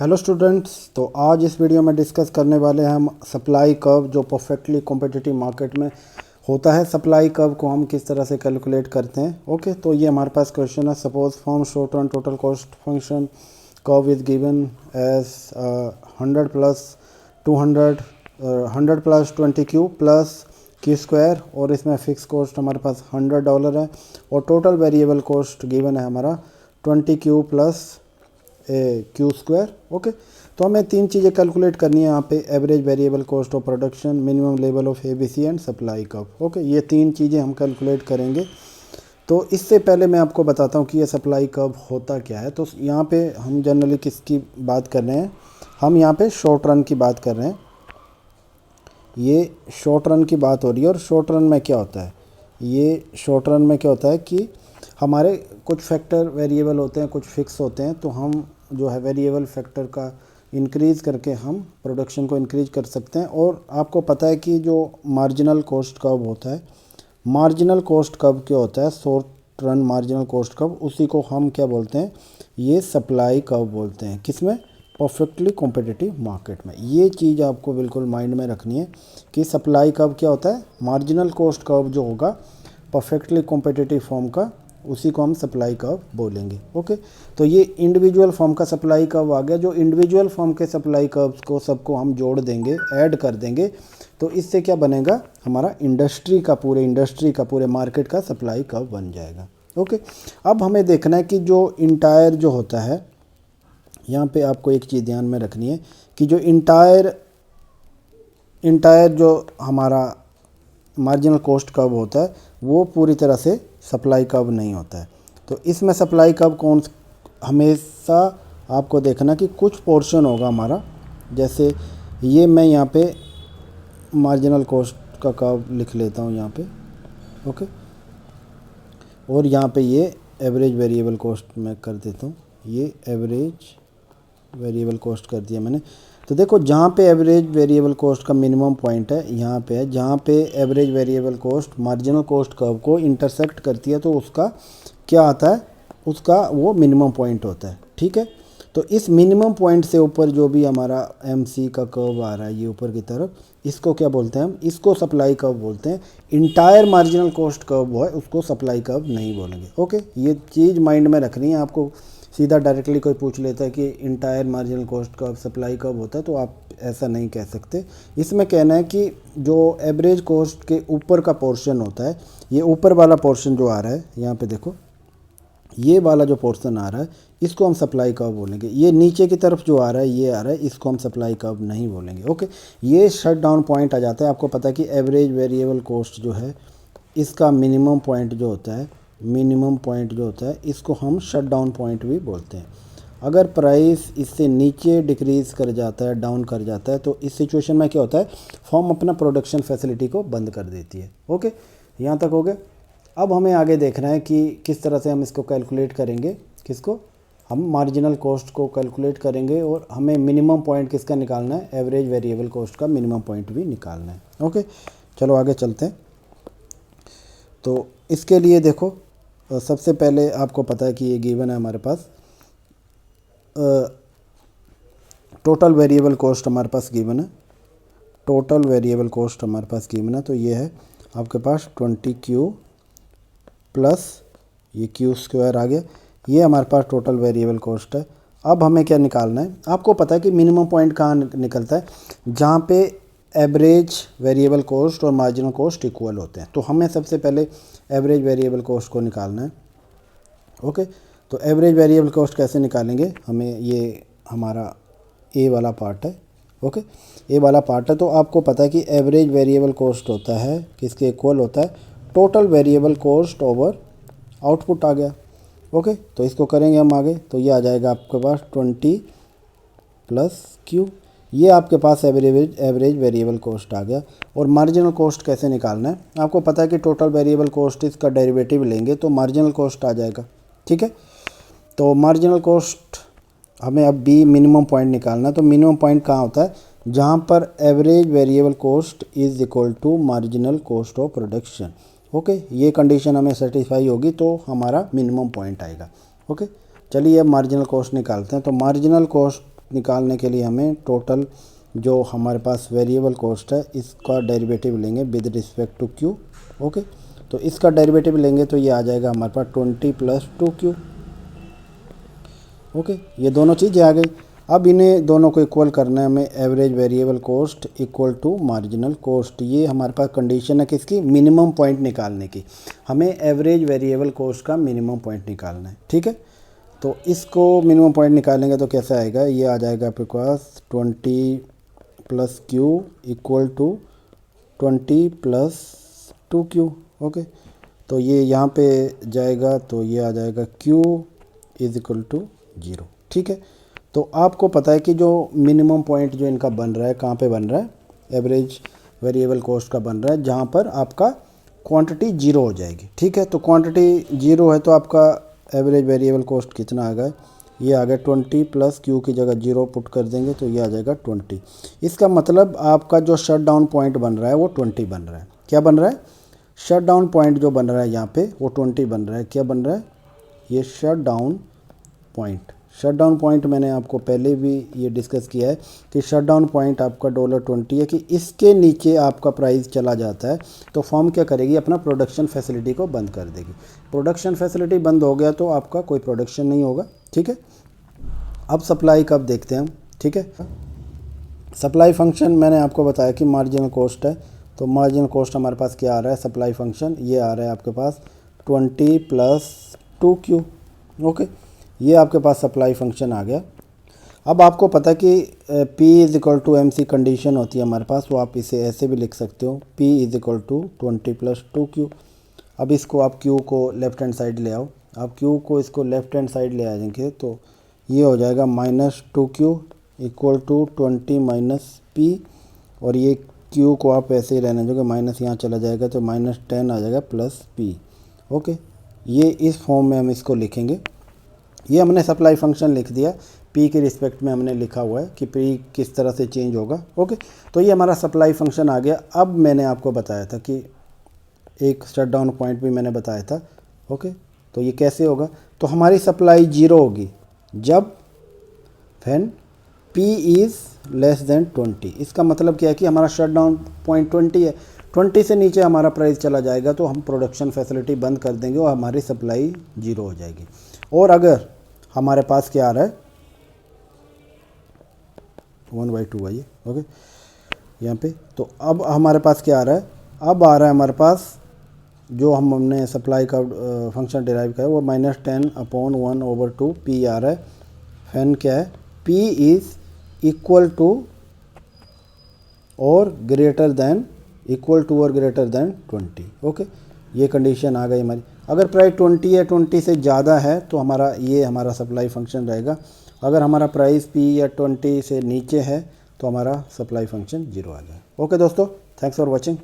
Hello students, तो आज इस वीडियो में डिस्कस करने वाले हैं हम सप्लाई कर्व जो परफेक्टली कॉम्पिटिटिव मार्केट में होता है। सप्लाई कर्व को हम किस तरह से कैलकुलेट करते हैं। ओके, तो ये हमारे पास क्वेश्चन है। Suppose form short run total cost function curve is given as 100 plus 200 100 plus 20 q plus q square, और इसमें फिक्स कॉस्ट हमारे पास $100 है और टोटल वेरिएबल कॉस्ट गिवन है हमारा 20 q plus q square. Okay, तो हमें तीन चीज़ें कैलकुलेट करनी है यहाँ पे। Average variable cost of production, minimum level of ABC and supply curve. Okay, ये तीन चीज़ें हम कैलकुलेट करेंगे। तो इससे पहले मैं आपको बताता हूँ कि ये सप्लाई कर्व होता क्या है। तो यहाँ पे हम जनरली किसकी बात कर रहे हैं, हम यहाँ पे शॉर्ट रन की बात कर रहे हैं। ये शॉर्ट रन की बात हो रही है। और शॉर्ट रन में क्या होता है, ये शॉर्ट रन में क्या होता है कि हमारे कुछ फैक्टर वेरिएबल होते हैं, कुछ फिक्स होते हैं। तो हम जो है वेरिएबल फैक्टर का इंक्रीज़ करके हम प्रोडक्शन को इंक्रीज कर सकते हैं। और आपको पता है कि जो मार्जिनल कॉस्ट कर्व होता है, मार्जिनल कॉस्ट कर्व क्या होता है, short run marginal cost curve, उसी को हम क्या बोलते हैं, ये सप्लाई कर्व बोलते हैं। किसमें? परफेक्टली कॉम्पिटिटिव मार्केट में। ये चीज़ आपको बिल्कुल माइंड में रखनी है कि सप्लाई कर्व क्या होता है, मार्जिनल कॉस्ट कर्व जो होगा परफेक्टली कॉम्पिटिटिव फॉर्म का, उसी को हम सप्लाई कर्व बोलेंगे। ओके, तो ये इंडिविजुअल फॉर्म का सप्लाई कर्व आ गया। जो इंडिविजुअल फॉर्म के सप्लाई कर्व्स को सबको हम जोड़ देंगे, ऐड कर देंगे, तो इससे क्या बनेगा, हमारा इंडस्ट्री का पूरे मार्केट का सप्लाई कर्व बन जाएगा। ओके, अब हमें देखना है कि जो इंटायर जो होता है, यहाँ पे आपको एक चीज़ ध्यान में रखनी है कि जो इंटायर जो हमारा मार्जिनल कॉस्ट कर्व होता है वो पूरी तरह से सप्लाई कर्व नहीं होता है। तो इसमें सप्लाई कर्व हमेशा आपको देखना कि कुछ पोर्शन होगा हमारा। जैसे ये मैं यहाँ पे मार्जिनल कॉस्ट का कर्व लिख लेता हूँ यहाँ पे। ओके, और यहाँ पे ये एवरेज वेरिएबल कॉस्ट मैं कर देता हूँ। ये एवरेज वेरिएबल कॉस्ट कर दिया मैंने। तो देखो, जहाँ पे एवरेज वेरिएबल कॉस्ट का मिनिमम पॉइंट है यहाँ पे है, जहाँ पे average variable cost marginal cost curve को इंटरसेक्ट करती है, तो उसका क्या आता है, उसका वो मिनिमम पॉइंट होता है। ठीक है, तो इस मिनिमम पॉइंट से ऊपर जो भी हमारा MC का कर्व आ रहा है ये ऊपर की तरफ, इसको क्या बोलते हैं हम, इसको सप्लाई कर्व बोलते हैं। इंटायर मार्जिनल कॉस्ट कर्व है उसको सप्लाई कर्व नहीं बोलेंगे। ओके, ये चीज़ माइंड में रखनी है आपको। सीधा डायरेक्टली कोई पूछ लेता है कि entire marginal cost curve supply curve होता है, तो आप ऐसा नहीं कह सकते। इसमें कहना है कि जो एवरेज कॉस्ट के ऊपर का पोर्शन होता है, ये ऊपर वाला पोर्शन जो आ रहा है यहाँ पे देखो, ये वाला जो पोर्शन आ रहा है इसको हम सप्लाई कर्व बोलेंगे। ये नीचे की तरफ जो आ रहा है, ये आ रहा है, इसको हम सप्लाई कर्व नहीं बोलेंगे। ओके, ये शट डाउन पॉइंट आ जाता है। आपको पता है कि एवरेज वेरिएबल कॉस्ट जो है इसका मिनिमम पॉइंट जो होता है, इसको हम शट डाउन पॉइंट भी बोलते हैं। अगर प्राइस इससे नीचे डिक्रीज़ कर जाता है, डाउन कर जाता है, तो इस सिचुएशन में क्या होता है, फर्म अपना प्रोडक्शन फैसिलिटी को बंद कर देती है। ओके, यहाँ तक हो गया। अब हमें आगे देखना है कि किस तरह से हम इसको कैलकुलेट करेंगे। किसको? हम मार्जिनल कॉस्ट को कैलकुलेट करेंगे, और हमें मिनिमम पॉइंट किसका निकालना है, एवरेज वेरिएबल कॉस्ट का मिनिमम पॉइंट भी निकालना है। ओके, चलो आगे चलते हैं। तो इसके लिए देखो, सबसे पहले आपको पता है कि ये गिवन है हमारे पास, टोटल वेरिएबल कॉस्ट हमारे पास गिवन है। टोटल वेरिएबल कॉस्ट हमारे पास गिवन है, तो ये है आपके पास 20Q प्लस ये क्यू स्क्वायर आ गया। ये हमारे पास टोटल वेरिएबल कॉस्ट है। अब हमें क्या निकालना है, आपको पता है कि मिनिमम पॉइंट कहाँ निकलता है, जहाँ पे एवरेज वेरिएबल कॉस्ट और मार्जिनल कॉस्ट इक्वल होते हैं। तो हमें सबसे पहले एवरेज वेरिएबल कॉस्ट को निकालना है। ओके, तो एवरेज वेरिएबल कॉस्ट कैसे निकालेंगे, हमें ये हमारा ए वाला पार्ट है। ओके, ए वाला पार्ट है। तो आपको पता है कि एवरेज वेरिएबल कॉस्ट होता है किसके इक्वल होता है, total variable cost over output आ गया। ओके, तो इसको करेंगे हम आगे, तो ये आ जाएगा आपके पास 20 प्लस क्यू। ये आपके पास एवरेज वेरिएबल कॉस्ट आ गया। और मार्जिनल कॉस्ट कैसे निकालना है, आपको पता है कि टोटल वेरिएबल कॉस्ट इसका डेरिवेटिव लेंगे तो मार्जिनल कॉस्ट आ जाएगा। ठीक है, तो मार्जिनल कॉस्ट हमें अब बी मिनिमम पॉइंट निकालना है। तो मिनिमम पॉइंट कहाँ होता है, जहाँ पर average variable cost is equal to marginal cost of production. Okay, ये कंडीशन हमें सेटिस्फाई होगी तो हमारा मिनिमम पॉइंट आएगा। ओके, चलिए अब मार्जिनल कॉस्ट निकालते हैं। तो मार्जिनल कॉस्ट निकालने के लिए हमें टोटल जो हमारे पास वेरिएबल कॉस्ट है इसका डेरिवेटिव लेंगे with respect to q. Okay, तो इसका डेरिवेटिव लेंगे तो ये आ जाएगा हमारे पास 20 + 2Q। ओके, ये दोनों चीज़ें आ गई। अब इन्हें दोनों को इक्वल करना है हमें, average variable cost equal to marginal cost. ये हमारे पास कंडीशन है किसकी, मिनिमम पॉइंट निकालने की। हमें एवरेज वेरिएबल कॉस्ट का मिनिमम पॉइंट निकालना है, ठीक है। तो इसको मिनिमम पॉइंट निकालेंगे तो कैसे आएगा, ये आ जाएगा आपके पास 20 + Q equal to 20 + 2Q। Okay, तो ये यहाँ पे जाएगा तो ये आ जाएगा Q = 0, ठीक है। तो आपको पता है कि जो मिनिमम पॉइंट जो इनका बन रहा है कहाँ पे बन रहा है, एवरेज वेरिएबल कॉस्ट का बन रहा है, जहाँ पर आपका क्वांटिटी 0 हो जाएगी, ठीक है। तो क्वांटिटी 0 है तो आपका एवरेज वेरिएबल कॉस्ट कितना आ गया, ये आ गया 20 + Q की जगह 0 पुट कर देंगे तो ये आ जाएगा 20। इसका मतलब आपका जो शट डाउन पॉइंट बन रहा है वो 20 बन रहा है। क्या बन रहा है, शट डाउन पॉइंट जो बन रहा है यहाँ पे वो 20 बन रहा है। क्या बन रहा है, ये shut down point. Shut down point मैंने आपको पहले भी ये डिस्कस किया है कि शट डाउन पॉइंट आपका $20 है कि इसके नीचे आपका प्राइस चला जाता है तो फर्म क्या करेगी, अपना प्रोडक्शन फैसिलिटी को बंद कर देगी। प्रोडक्शन फैसिलिटी बंद हो गया तो आपका कोई प्रोडक्शन नहीं होगा, ठीक है। अब सप्लाई कब देखते हैं हम, ठीक है। सप्लाई फंक्शन मैंने आपको बताया कि मार्जिनल कॉस्ट है, तो मार्जिनल कॉस्ट हमारे पास क्या आ रहा है, सप्लाई फंक्शन ये आ रहा है आपके पास 20 + 2Q। ओके, ये आपके पास सप्लाई फंक्शन आ गया। अब आपको पता कि P = MC कंडीशन होती है हमारे पास, तो आप इसे ऐसे भी लिख सकते हो, P = 20 + 2Q। अब इसको आप Q को लेफ़्ट हैंड साइड ले आओ, आप Q को इसको लेफ़्ट हैंड साइड ले आएंगे तो ये हो जाएगा -2Q = 20 - P, और ये Q को आप ऐसे ही रहने दोगे, माइनस यहाँ चला जाएगा तो -10 आ जाएगा +P। ओके, ये इस फॉर्म में हम इसको लिखेंगे। ये हमने सप्लाई फंक्शन लिख दिया, P के रिस्पेक्ट में हमने लिखा हुआ है कि P किस तरह से चेंज होगा। ओके, तो ये हमारा सप्लाई फंक्शन आ गया। अब मैंने आपको बताया था कि एक शट डाउन पॉइंट भी मैंने बताया था। ओके, तो ये कैसे होगा, तो हमारी सप्लाई 0 होगी जब व्हेन P > 20। इसका मतलब क्या है कि हमारा शट डाउन पॉइंट 20 है, 20 से नीचे हमारा प्राइस चला जाएगा तो हम प्रोडक्शन फैसिलिटी बंद कर देंगे और हमारी सप्लाई 0 हो जाएगी। और अगर हमारे पास क्या आ रहा है 1/2 है ये, ओके यहाँ पे, तो अब हमारे पास क्या आ रहा है, अब आ रहा है हमारे पास जो हमने सप्लाई का फंक्शन डिराइव किया है वो -10/1/2 P आ रहा है। फैन क्या है, P = और ग्रेटर देन 20। ओके, ये कंडीशन आ गई हमारी। अगर प्राइस 20 है, 20 से ज़्यादा है तो हमारा सप्लाई फंक्शन रहेगा। अगर हमारा प्राइस P या 20 से नीचे है तो हमारा सप्लाई फंक्शन 0 आ जाए। ओके दोस्तों, थैंक्स फॉर वॉचिंग।